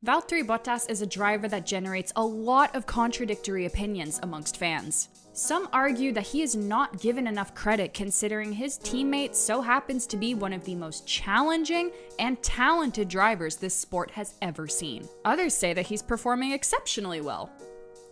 Valtteri Bottas is a driver that generates a lot of contradictory opinions amongst fans. Some argue that he is not given enough credit considering his teammate so happens to be one of the most challenging and talented drivers this sport has ever seen. Others say that he's performing exceptionally well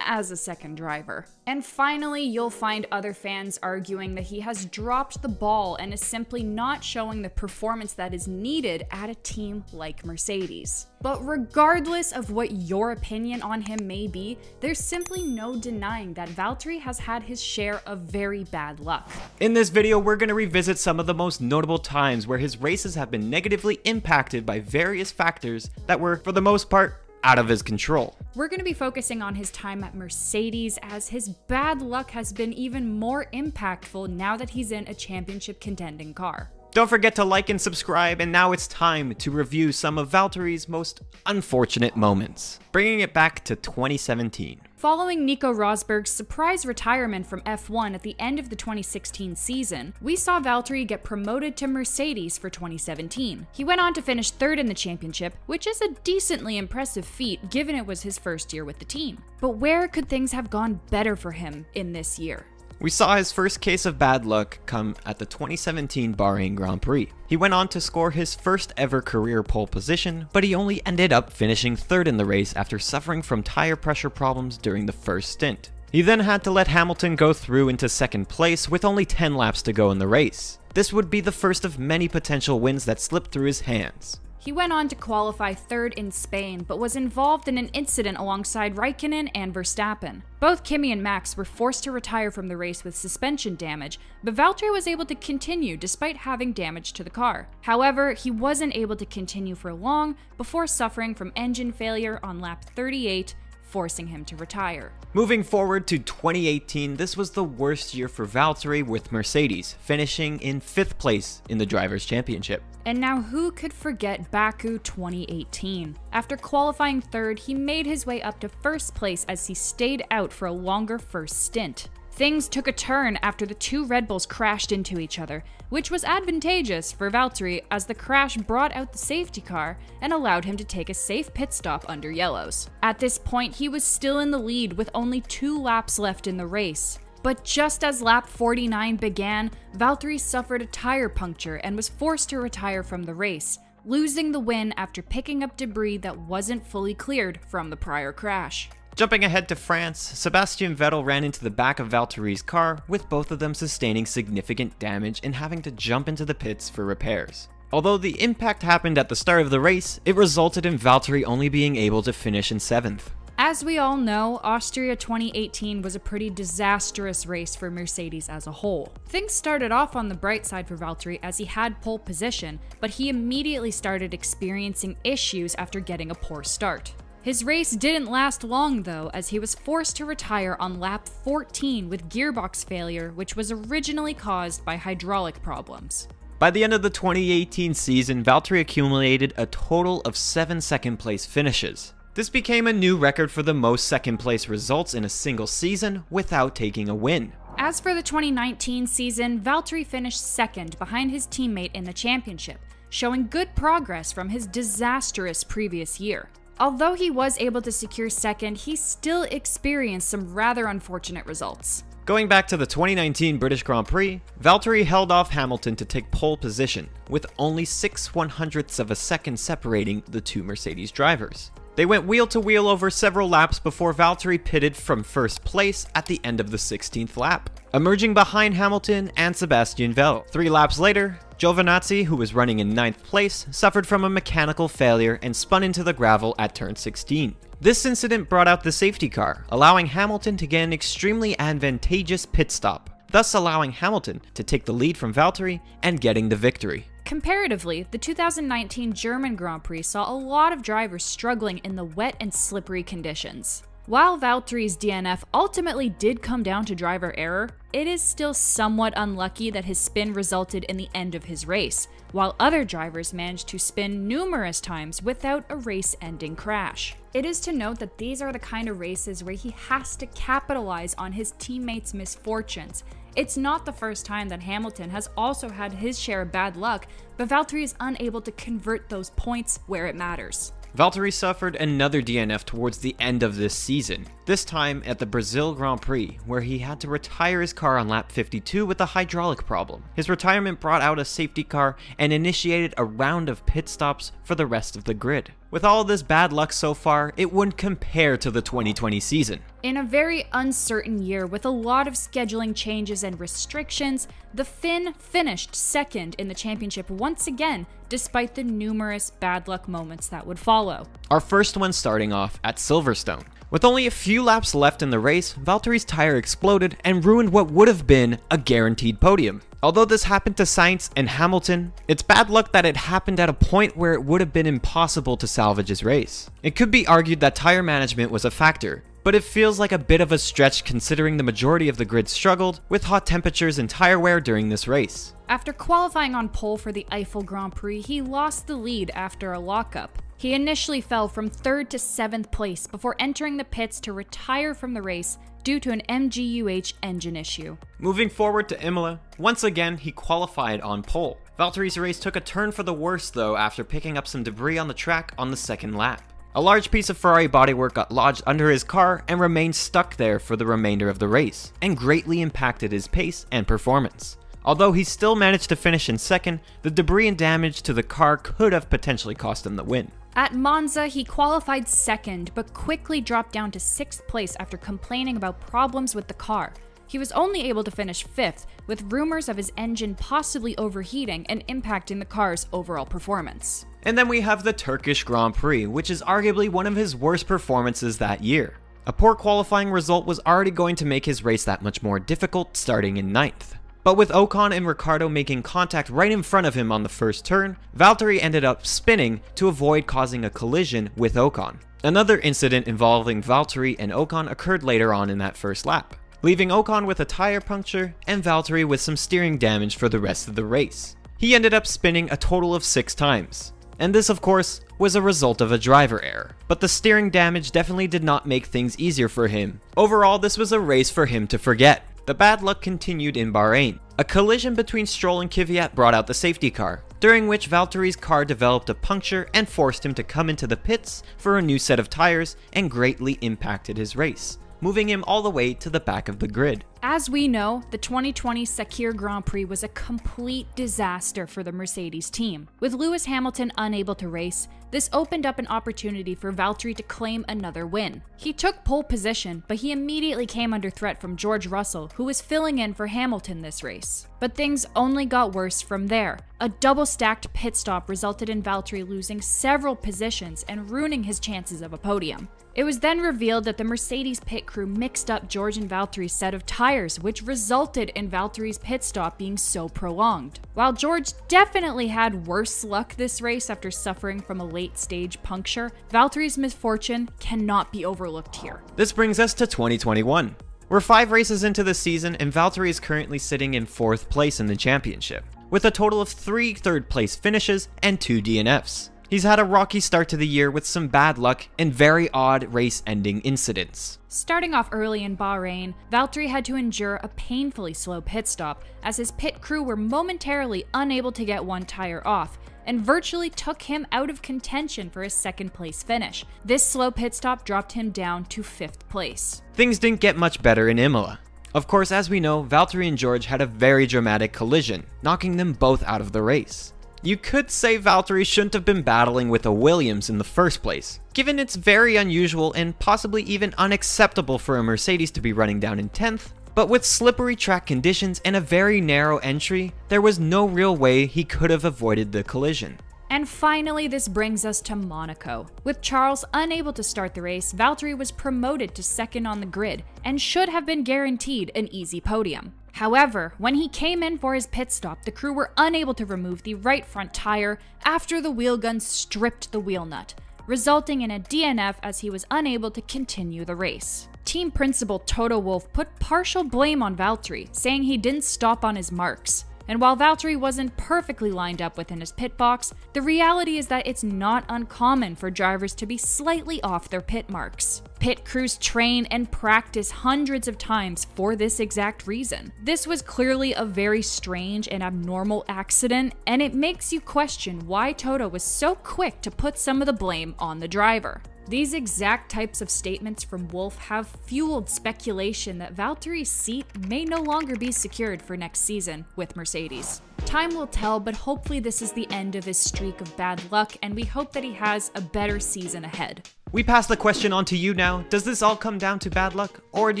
as a second driver. And finally, you'll find other fans arguing that he has dropped the ball and is simply not showing the performance that is needed at a team like Mercedes. But regardless of what your opinion on him may be, there's simply no denying that Valtteri has had his share of very bad luck. In this video, we're going to revisit some of the most notable times where his races have been negatively impacted by various factors that were, for the most part, out of his control. We're going to be focusing on his time at Mercedes, as his bad luck has been even more impactful now that he's in a championship contending car. Don't forget to like and subscribe, and now it's time to review some of Valtteri's most unfortunate moments. Bringing it back to 2017. Following Nico Rosberg's surprise retirement from F1 at the end of the 2016 season, we saw Valtteri get promoted to Mercedes for 2017. He went on to finish third in the championship, which is a decently impressive feat given it was his first year with the team. But where could things have gone better for him in this year? We saw his first case of bad luck come at the 2017 BAHRAIN Grand Prix. He went on to score his first ever career pole position, but he only ended up finishing third in the race after suffering from tire pressure problems during the first stint. He then had to let Hamilton go through into second place with only 10 laps to go in the race. This would be the first of many potential wins that slipped through his hands. He went on to qualify third in Spain, but was involved in an incident alongside Raikkonen and Verstappen. Both Kimi and Max were forced to retire from the race with suspension damage, but Valtteri was able to continue despite having damage to the car. However, he wasn't able to continue for long before suffering from engine failure on lap 38, forcing him to retire. Moving forward to 2018, this was the worst year for Valtteri with Mercedes, finishing in 5th place in the Drivers' Championship. And now who could forget BAKU 2018? After qualifying third, he made his way up to first place as he stayed out for a longer first stint. Things took a turn after the two Red Bulls crashed into each other, which was advantageous for Valtteri as the crash brought out the safety car and allowed him to take a safe pit stop under yellows. At this point, he was still in the lead with only 2 laps left in the race. But just as lap 49 began, Valtteri suffered a tire puncture and was forced to retire from the race, losing the win after picking up debris that wasn't fully cleared from the prior crash. Jumping ahead to France, Sebastian Vettel ran into the back of Valtteri's car, with both of them sustaining significant damage and having to jump into the pits for repairs. Although the impact happened at the start of the race, it resulted in Valtteri only being able to finish in 7th. As we all know, Austria 2018 was a pretty disastrous race for Mercedes as a whole. Things started off on the bright side for Valtteri as he had pole position, but he immediately started experiencing issues after getting a poor start. His race didn't last long though, as he was forced to retire on lap 14 with gearbox failure, which was originally caused by hydraulic problems. By the end of the 2018 season, Valtteri accumulated a total of 7 second place finishes. This became a new record for the most second place results in a single season without taking a win. As for the 2019 season, Valtteri finished second behind his teammate in the championship, showing good progress from his disastrous previous year. Although he was able to secure second, he still experienced some rather unfortunate results. Going back to the 2019 British Grand Prix, Valtteri held off Hamilton to take pole position, with only 6/100ths of a second separating the two Mercedes drivers. They went wheel to wheel over several laps before Valtteri pitted from first place at the end of the 16th lap, emerging behind Hamilton and Sebastian Vettel. 3 laps later, Giovinazzi, who was running in 9th place, suffered from a mechanical failure and spun into the gravel at turn 16. This incident brought out the safety car, allowing Hamilton to get an extremely advantageous pit stop, thus allowing Hamilton to take the lead from Valtteri and getting the victory. Comparatively, the 2019 German Grand Prix saw a lot of drivers struggling in the wet and slippery conditions. While Valtteri's DNF ultimately did come down to driver error, it is still somewhat unlucky that his spin resulted in the end of his race, while other drivers managed to spin numerous times without a race-ending crash. It is to note that these are the kind of races where he has to capitalize on his teammates' misfortunes. It's not the first time that Hamilton has also had his share of bad luck, but Valtteri is unable to convert those points where it matters. Valtteri suffered another DNF towards the end of this season, this time at the Brazil Grand Prix, where he had to retire his car on lap 52 with a hydraulic problem. His retirement brought out a safety car and initiated a round of pit stops for the rest of the grid. With all this bad luck so far, it wouldn't compare to the 2020 season. In a very uncertain year with a lot of scheduling changes and restrictions, the Finn finished second in the championship once again, despite the numerous bad luck moments that would follow. Our first one starting off at Silverstone. With only a few laps left in the race, Valtteri's tire exploded and ruined what would have been a guaranteed podium. Although this happened to Sainz and Hamilton, it's bad luck that it happened at a point where it would have been impossible to salvage his race. It could be argued that tire management was a factor, but it feels like a bit of a stretch considering the majority of the grid struggled with hot temperatures and tire wear during this race. After qualifying on pole for the EIFEL Grand Prix, he lost the lead after a lockup. He initially fell from 3rd to 7th place before entering the pits to retire from the race due to an MGU-H engine issue. Moving forward to Imola, once again he qualified on pole. Valtteri's race took a turn for the worse though after picking up some debris on the track on the second lap. A large piece of Ferrari bodywork got lodged under his car and remained stuck there for the remainder of the race, and greatly impacted his pace and performance. Although he still managed to finish in second, the debris and damage to the car could have potentially cost him the win. At Monza, he qualified second, but quickly dropped down to 6th place after complaining about problems with the car. He was only able to finish 5th, with rumors of his engine possibly overheating and impacting the car's overall performance. And then we have the Turkish Grand Prix, which is arguably one of his worst performances that year. A poor qualifying result was already going to make his race that much more difficult, starting in 9th. But with Ocon and Ricciardo making contact right in front of him on the first turn, Valtteri ended up spinning to avoid causing a collision with Ocon. Another incident involving Valtteri and Ocon occurred later on in that first lap, leaving Ocon with a tire puncture and Valtteri with some steering damage for the rest of the race. He ended up spinning a total of 6 times. And this, of course, was a result of a driver error. But the steering damage definitely did not make things easier for him. Overall, this was a race for him to forget. The bad luck continued in Bahrain. A collision between Stroll and Kvyat brought out the safety car, during which Valtteri's car developed a puncture and forced him to come into the pits for a new set of tires and greatly impacted his race, moving him all the way to the back of the grid. As we know, the 2020 SAKHIR Grand Prix was a complete disaster for the Mercedes team. With Lewis Hamilton unable to race, this opened up an opportunity for Valtteri to claim another win. He took pole position, but he immediately came under threat from George Russell, who was filling in for Hamilton this race. But things only got worse from there. A double-stacked pit stop resulted in Valtteri losing several positions and ruining his chances of a podium. It was then revealed that the Mercedes pit crew mixed up George and Valtteri's set of tires, which resulted in Valtteri's pit stop being so prolonged. While George definitely had worse luck this race after suffering from a late-stage puncture, Valtteri's misfortune cannot be overlooked here. This brings us to 2021. We're 5 races into the season and Valtteri is currently sitting in 4th place in the championship, with a total of 3 third-place finishes and 2 DNFs. He's had a rocky start to the year with some bad luck and very odd race-ending incidents. Starting off early in Bahrain, Valtteri had to endure a painfully slow pit stop as his pit crew were momentarily unable to get one tire off and virtually took him out of contention for a 2nd place finish. This slow pit stop dropped him down to 5th place. Things didn't get much better in Imola. Of course, as we know, Valtteri and George had a very dramatic collision, knocking them both out of the race. You could say Valtteri shouldn't have been battling with a Williams in the first place, given it's very unusual and possibly even unacceptable for a Mercedes to be running down in 10th, but with slippery track conditions and a very narrow entry, there was no real way he could have avoided the collision. And finally, this brings us to Monaco. With Charles unable to start the race, Valtteri was promoted to 2nd on the grid and should have been guaranteed an easy podium. However, when he came in for his pit stop, the crew were unable to remove the right front tire after the wheel gun stripped the wheel nut, resulting in a DNF as he was unable to continue the race. Team principal Toto Wolff put partial blame on Valtteri, saying he didn't stop on his marks. And while Valtteri wasn't perfectly lined up within his pit box, the reality is that it's not uncommon for drivers to be slightly off their pit marks. Pit crews train and practice hundreds of times for this exact reason. This was clearly a very strange and abnormal accident, and it makes you question why Toto was so quick to put some of the blame on the driver. These exact types of statements from Wolff have fueled speculation that Valtteri's seat may no longer be secured for next season with Mercedes. Time will tell, but hopefully this is the end of his streak of bad luck, and we hope that he has a better season ahead. We pass the question on to you now. Does this all come down to bad luck, or do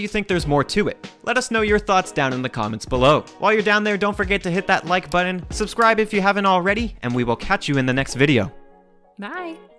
you think there's more to it? Let us know your thoughts down in the comments below. While you're down there, don't forget to hit that like button, subscribe if you haven't already, and we will catch you in the next video. Bye!